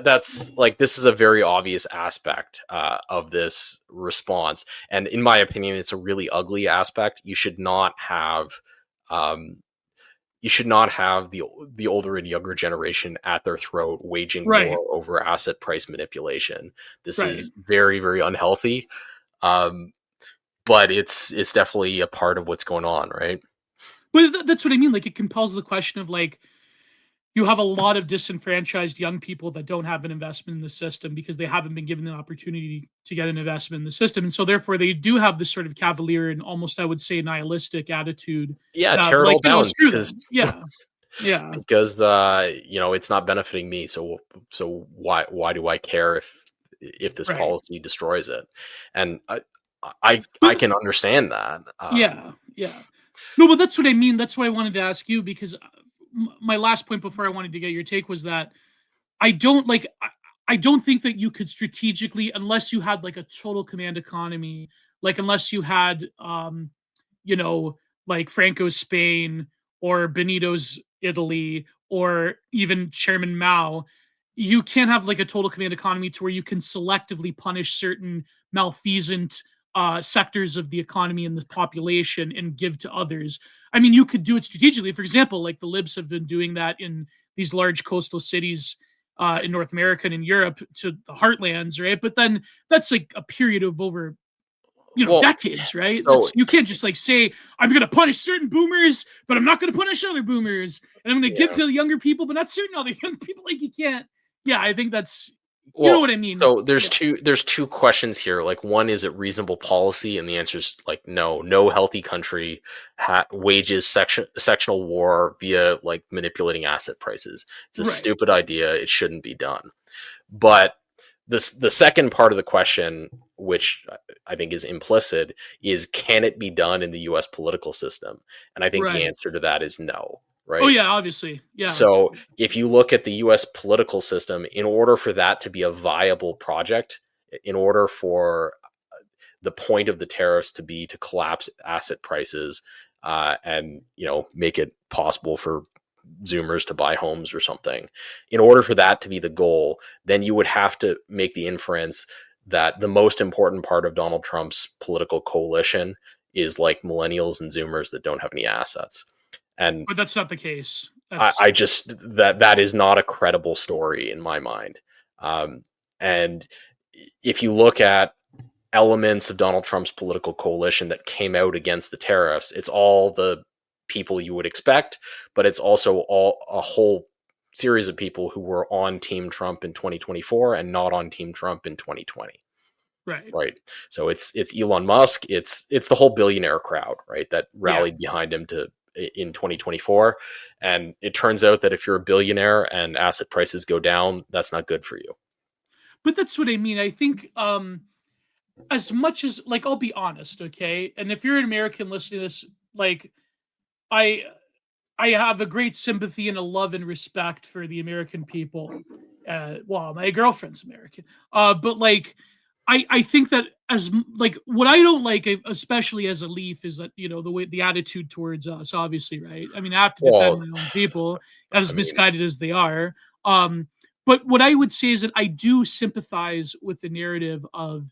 that's like, this is a very obvious aspect of this response, and in my opinion, it's a really ugly aspect. Um, you should not have the older and younger generation at their throat waging right, war over asset price manipulation. This right. is very, very unhealthy. Um, but it's definitely a part of what's going on, right? But that's what I mean. Like, it compels the question of like, you have a lot of disenfranchised young people that don't have an investment in the system because they haven't been given an opportunity to get an investment in the system. And so therefore they do have this sort of cavalier and almost, I would say, nihilistic attitude Yeah, of tear it like, all down screw them. Yeah. Yeah. because it's not benefiting me. So why do I care if this Right. policy destroys it? And I But can understand that. yeah. Yeah. No, but that's what I mean. That's what I wanted to ask you because my last point before I wanted to get your take was that I don't like I don't think that you could strategically, unless you had like a total command economy, like unless you had you know, like Franco's Spain or Benito's Italy or even Chairman Mao, you can't have like a total command economy to where you can selectively punish certain malfeasant sectors of the economy and the population and give to others. I mean, you could do it strategically. For example, like the libs have been doing that in these large coastal cities in North America and in Europe to the heartlands, right? But then that's like a period of over Well, decades, right? so That's you can't just like say I'm going to punish certain boomers, but I'm not going to punish other boomers, and I'm going to give yeah. to the younger people, but not certain other young people. Like you can't. Yeah, I think that's you know Well, what I mean. so there's Yeah, two questions here. Like, one, is it reasonable policy? And the answer is like no. No healthy country wages sectional war via like manipulating asset prices. It's a right, stupid idea. It shouldn't be done. But the second part of the question, which I think is implicit, is can it be done in the U.S. political system? And I think the right. answer to that is no. Oh Right. yeah, obviously, yeah, So if you look at the US political system, in order for that to be a viable project, in order for the point of the tariffs to be to collapse asset prices and make it possible for Zoomers to buy homes or something, in order for that to be the goal, then you would have to make the inference that the most important part of Donald Trump's political coalition is like millennials and Zoomers that don't have any assets. And but that's not the case. That's I just that is not a credible story in my mind. Um, and if you look at elements of Donald Trump's political coalition that came out against the tariffs, it's all the people you would expect, but it's also a whole series of people who were on Team Trump in 2024 and not on Team Trump in 2020. Right. Right. So it's Elon Musk, it's the whole billionaire crowd, right, that rallied behind him in 2024. And it turns out that if you're a billionaire and asset prices go down, that's not good for you. But that's what I mean. I think as much as, like, I'll be honest, okay? And if you're an American listening to this, like, I have a great sympathy and a love and respect for the American people. Well, my girlfriend's American. But like I think that like what I don't like, especially as a Leaf, is that, you know, the attitude towards us, obviously, right? I mean, I have to defend my own people, as misguided as they are. But what I would say is that I do sympathize with the narrative of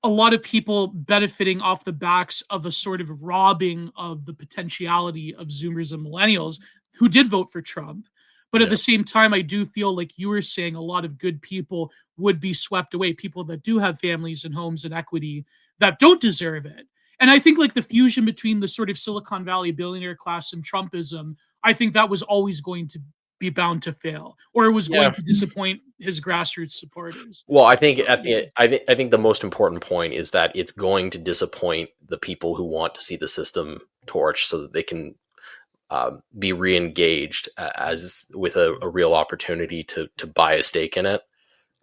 a lot of people benefiting off the backs of a sort of robbing of the potentiality of Zoomers and millennials who did vote for Trump. But at the same time, I do feel like you were saying a lot of good people would be swept away, people that do have families and homes and equity that don't deserve it. And I think like the fusion between the sort of Silicon Valley billionaire class and Trumpism, I think that was always going to be bound to fail, or it was going to disappoint his grassroots supporters. Well, I think I think the most important point is that it's going to disappoint the people who want to see the system torched so that they can be re-engaged as with a real opportunity to buy a stake in it.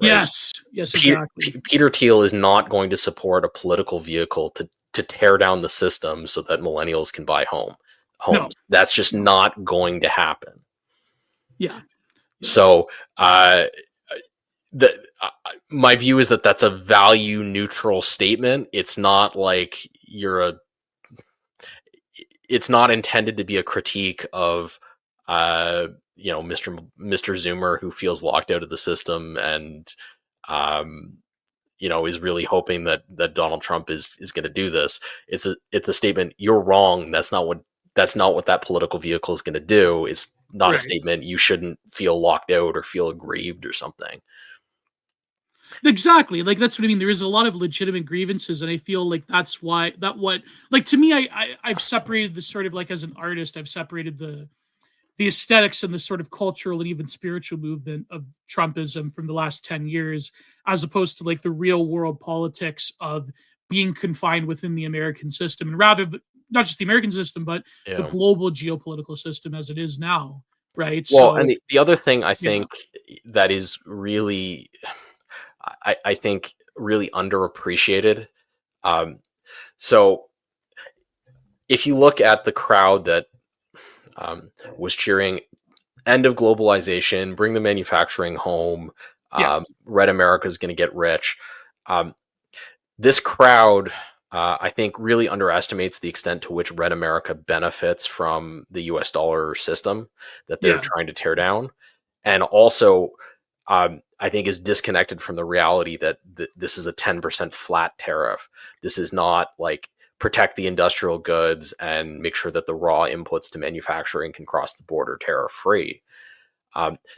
Right? Yes, exactly. Peter Thiel is not going to support a political vehicle to tear down the system so that millennials can buy homes. No. That's just not going to happen. Yeah. So my view is that that's a value neutral statement. It's not like it's not intended to be a critique of you know, Mr. Zoomer who feels locked out of the system and you know, is really hoping that Donald Trump is going to do this. It's a statement. You're wrong. That's not what that political vehicle is going to do. It's not a statement. You shouldn't feel locked out or feel aggrieved or something. Exactly. Like, that's what I mean. There is a lot of legitimate grievances. And I feel like that's why like, to me, I've separated the sort of, like, as an artist, I've separated the aesthetics and the sort of cultural and even spiritual movement of Trumpism from the last 10 years, as opposed to like the real world politics of being confined within the American system, and rather not just the American system, but the global geopolitical system as it is now. Right. Well, and the other thing I think that is really, I think really underappreciated. So if you look at the crowd that was cheering end of globalization, bring the manufacturing home, Red America is going to get rich. This crowd, I think, really underestimates the extent to which Red America benefits from the US dollar system that they're trying to tear down. And also, I think is disconnected from the reality that this is a 10% flat tariff. This is not like protect the industrial goods and make sure that the raw inputs to manufacturing can cross the border tariff free.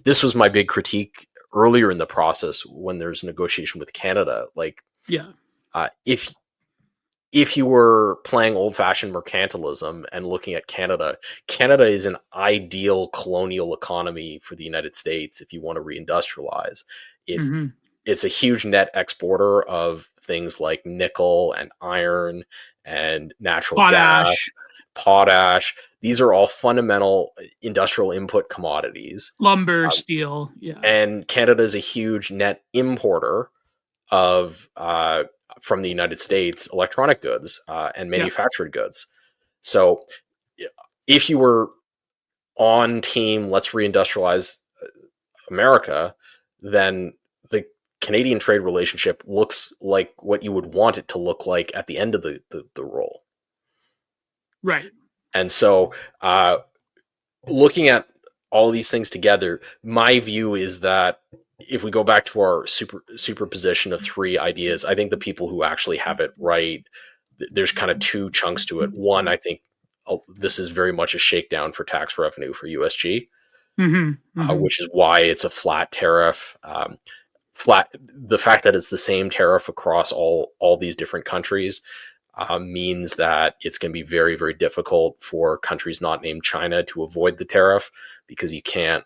This was my big critique earlier in the process when there's negotiation with Canada. Like, if you were playing old-fashioned mercantilism and looking at Canada is an ideal colonial economy for the United States if you want to reindustrialize. It's a huge net exporter of things like nickel and iron and natural gas, potash. These are all fundamental industrial input commodities. Lumber, steel, And Canada is a huge net importer of from the United States electronic goods and manufactured goods. So if you were on team let's reindustrialize America, then the Canadian trade relationship looks like what you would want it to look like at the end of the roll. Right. And so looking at all these things together, my view is that if we go back to our superposition of three ideas, I think the people who actually have it right, there's kind of two chunks to it. One, I think this is very much a shakedown for tax revenue for USG, which is why it's a flat tariff. The fact that it's the same tariff across all these different countries means that it's going to be very, very difficult for countries not named China to avoid the tariff, because you can't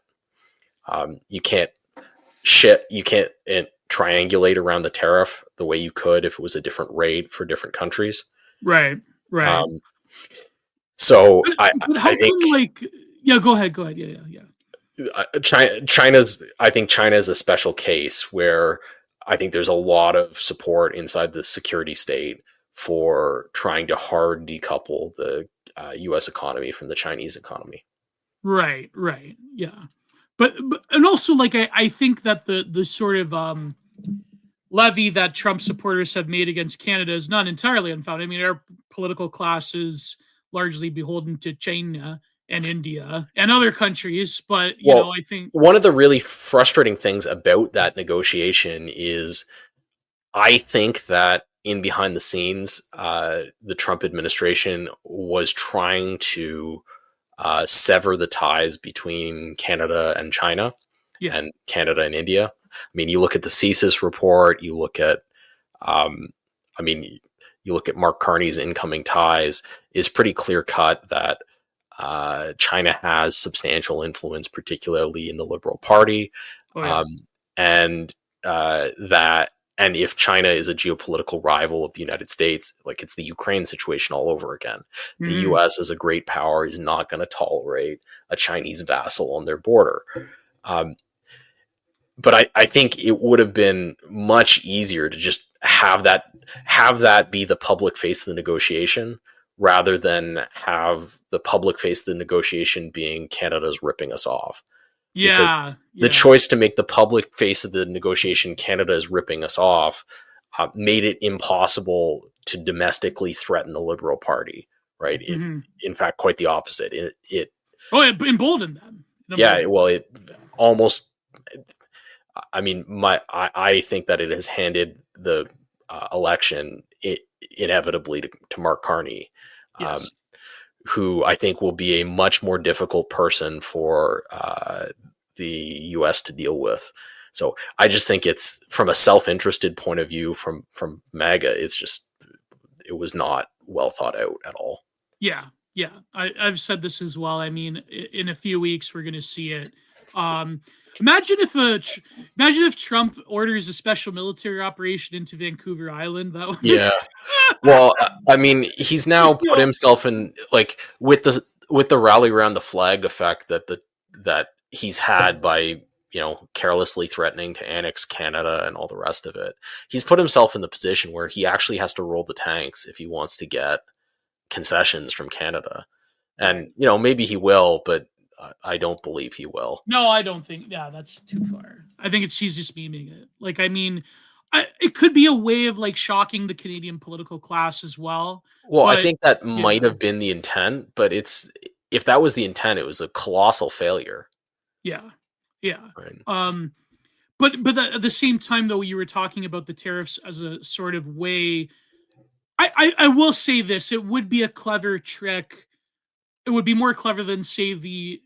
triangulate around the tariff the way you could if it was a different rate for different countries. Right. Right. Um, so But I how think come, like, yeah, go ahead. Yeah. China's I think China is a special case where I think there's a lot of support inside the security state for trying to hard decouple the U.S. economy from the Chinese economy. Right. Yeah. But and also, like, I think that the sort of levy that Trump supporters have made against Canada is not entirely unfounded. I mean, our political class is largely beholden to China and India and other countries, but Well, I think one of the really frustrating things about that negotiation is I think that in behind the scenes, the Trump administration was trying to sever the ties between Canada and China yeah, and Canada and India. I mean, you look at the CSIS report, you look at, I mean, you look at Mark Carney's incoming ties, it's pretty clear cut that China has substantial influence, particularly in the Liberal Party, oh yeah, and that. And if China is a geopolitical rival of the United States, like it's the Ukraine situation all over again. The Mhm. U.S. as a great power is not going to tolerate a Chinese vassal on their border. Um, but I think it would have been much easier to just have that be the public face of the negotiation, rather than have the public face of the negotiation being Canada's ripping us off. Because Yeah, the yeah, choice to make the public face of the negotiation Canada is ripping us off made it impossible to domestically threaten the Liberal Party. Right. hmm In fact, quite the opposite. It oh, it emboldened them. yeah. Well, it Yeah. almost. I mean, I think that it has handed the election inevitably to Mark Carney, um, Yes. who I think will be a much more difficult person for the U.S. to deal with. So I just think it's, from a self-interested point of view, from MAGA, it was not well thought out at all. Yeah, yeah. I've said this as well. I mean, in a few weeks we're going to see it. Um, imagine if imagine if Trump orders a special military operation into Vancouver Island. That would be Yeah. Well, I mean, he's now put Yeah. himself in, like, with the rally around the flag effect that he's had by carelessly threatening to annex Canada and all the rest of it. He's put himself in the position where he actually has to roll the tanks if he wants to get concessions from Canada. And maybe he will, but I don't believe he will. No, I don't think. Yeah, that's too far. I think she's just memeing it. Like, I mean, it could be a way of, like, shocking the Canadian political class as well. Well, I But think that might yeah, have been the intent, but if that was the intent, it was a colossal failure. yeah, yeah. Right. But at the same time, though, you were talking about the tariffs as a sort of way. I will say this: it would be a clever trick. It would be more clever than, say, the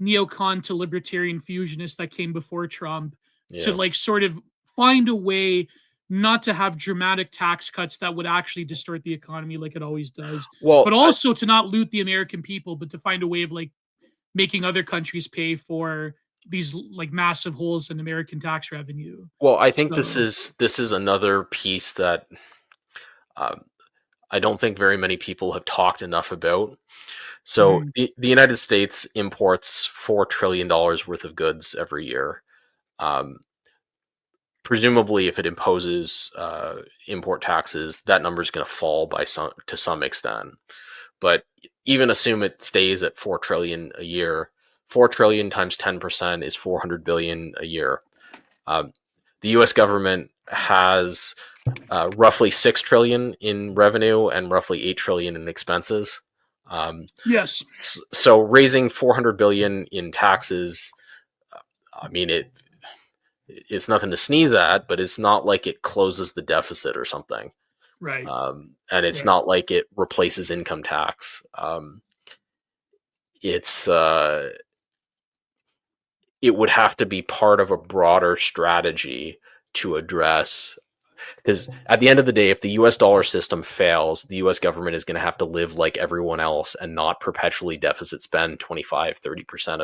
neocon to libertarian fusionist that came before Trump, to, Yeah. like, sort of find a way not to have dramatic tax cuts that would actually distort the economy like it always does, Well, but also to not loot the American people, but to find a way of, like, making other countries pay for these, like, massive holes in American tax revenue. I think this So, is another piece that um, I don't think very many people have talked enough about. So mhm, the United States imports $4 trillion worth of goods every year. Um, Presumably, if it imposes import taxes, that number is going to fall to some extent. But even assume it stays at 4 trillion a year. 4 trillion times 10% is 400 billion a year. Um, the U.S. government has roughly 6 trillion in revenue and roughly 8 trillion in expenses. yes, So raising 400 billion in taxes, I mean, it's nothing to sneeze at, but it's not like it closes the deficit or something. right, And it's right, not like it replaces income tax. It's It would have to be part of a broader strategy to address. Because at the end of the day, if the US dollar system fails, the US government is going to have to live like everyone else and not perpetually deficit spend 25-30%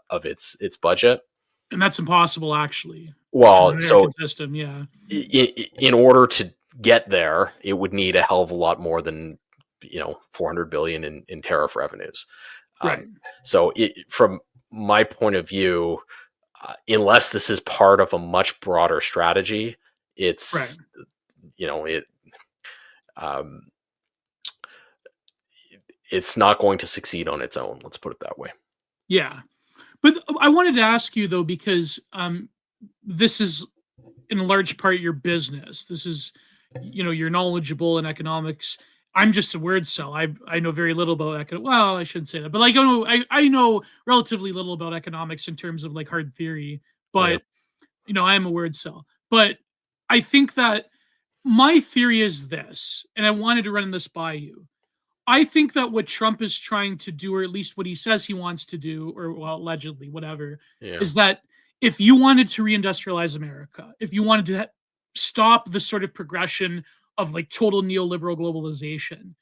of its budget. And that's impossible, actually. In Well, the so American system, yeah. in order to get there, it would need a hell of a lot more than 400 billion in tariff revenues. Right. So from my point of view, unless this is part of a much broader strategy, it's it's not going to succeed on its own. Let's put it that way. Yeah. But I wanted to ask you, though, because this is in large part your business. This is, you're knowledgeable in economics. I'm just a word cell. I know very little about well, I shouldn't say that, but like I know relatively little about economics in terms of like hard theory. But I am a word cell. But I think that my theory is this, and I wanted to run this by you. I think that what Trump is trying to do, or at least what he says he wants to do, or allegedly, whatever, is that if you wanted to reindustrialize America, if you wanted to stop the sort of progression of like total neoliberal globalization,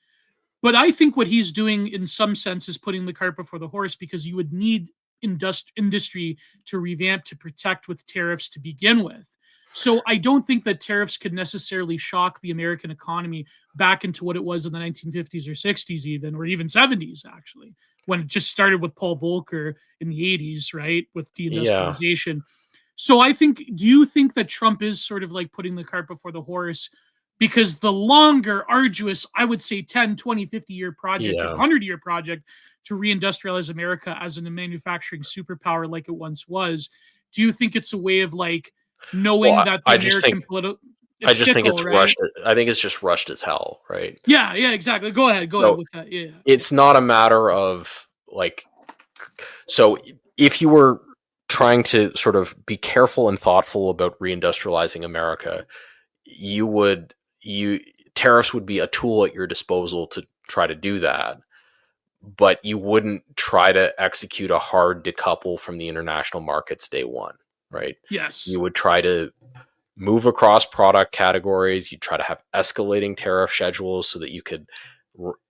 but I think what he's doing in some sense is putting the cart before the horse, because you would need industry to revamp, to protect with tariffs to begin with. So I don't think that tariffs could necessarily shock the American economy back into what it was in the 1950s or 60s even, or even 70s, actually, when it just started with Paul Volcker in the 80s, right, with deindustrialization. So do you think that Trump is sort of like putting the cart before the horse? Because the longer, arduous, I would say 10, 20, 50-year project, or 100-year project to reindustrialize America as a manufacturing superpower like it once was, do you think it's a way of like knowing that the American political... I just think it's rushed. I think it's just rushed as hell, right? Yeah, exactly. Go ahead with that. Yeah. It's not a matter of like... So if you were trying to sort of be careful and thoughtful about reindustrializing America, tariffs would be a tool at your disposal to try to do that, but you wouldn't try to execute a hard decouple from the international markets day one, right? Yes. You would try to move across product categories. You'd try to have escalating tariff schedules so that you could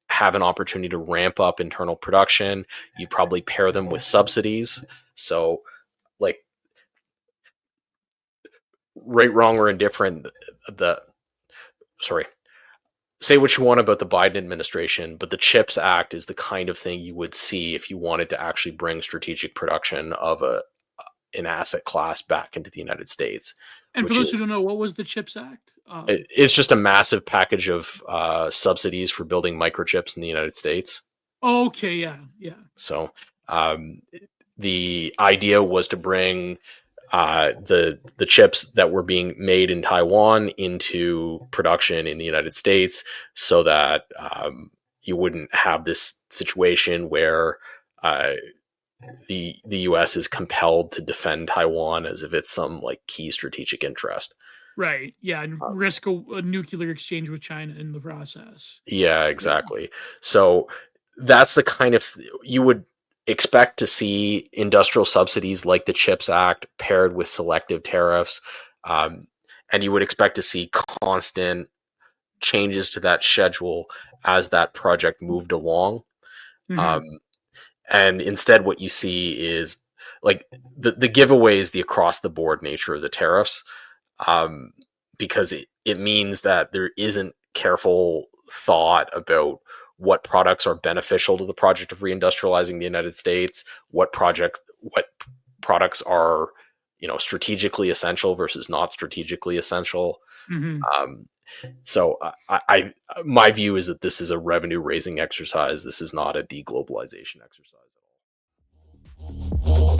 have an opportunity to ramp up internal production. You'd probably pair them with subsidies. So like, right, wrong, or indifferent, say what you want about the Biden administration, but the CHIPS Act is the kind of thing you would see if you wanted to actually bring strategic production of an asset class back into the United States. And for those who don't know, what was the CHIPS Act? It's just a massive package of subsidies for building microchips in the United States. Okay, yeah. So the idea was to bring the chips that were being made in Taiwan into production in the United States, so that you wouldn't have this situation where the U.S. is compelled to defend Taiwan as if it's some like key strategic interest. Right. Yeah, and risk a nuclear exchange with China in the process. Yeah, exactly. Yeah. So that's the kind of you would expect to see industrial subsidies like the CHIPS Act paired with selective tariffs, and you would expect to see constant changes to that schedule as that project moved along. Mm-hmm. And instead what you see is like the giveaway is the across the board nature of the tariffs, because it means that there isn't careful thought about what products are beneficial to the project of reindustrializing the United States, what products are, strategically essential versus not strategically essential. Mm-hmm. So my view is that this is a revenue raising exercise. This is not a deglobalization exercise at all.